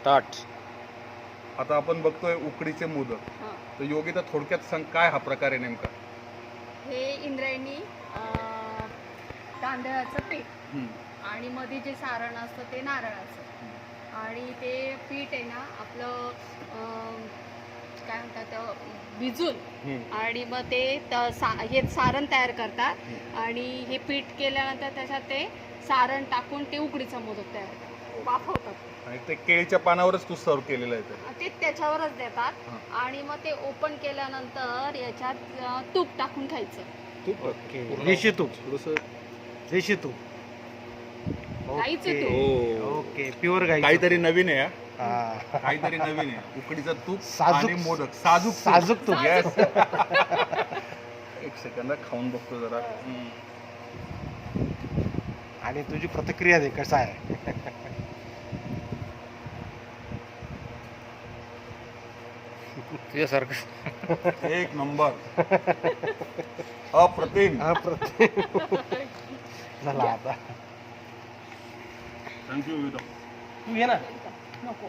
Start. आता आपण बघतोय उकडीचे मोदक. हां. तर योगिता थोडक्यात सांग काय हा प्रकार आहे नेमका? हे इंद्रायणी तांदळाचं पीठ हम्म. आणि मध्ये जे सारण असतं ते नारळाचं आणि ते पीठ आहे ना आपलं काय म्हणतात ते भिजून हम्म. आणि मग ते हे सारण तयार करतात आणि हे पीठ केल्यानंतर त्याच्यात ते सारण टाकून ते उकडीचा मोदक तयार करतात, वाफवतात आणि ते केळीच्या पानावरच तू सर्व केलेलं आहे ते. ते त्याच्यावरच देतात हां. आणि मग ते ओपन केल्यानंतर याच्यात तूप टाकून खायचं. तूप ओके. पूर्ण देशी तूप. थोडंसं देशी तूप. गाईचं ओके. तूप. ओके प्युअर गाई. काहीतरी नवीन आहे हा. हा. काहीतरी नवीन आहे. उकडीचं तूप साजूक- आणि मोदक. साजूक साजूक तूप. Yes. एक सेकंद खाऊन बघतो जरा. आणि तुझी प्रतिक्रिया दे कसा आहे. तुझ्यासारखं एक नंबर. अप्रतिम. झाला आता. थँक्यू. तू ये ना. नको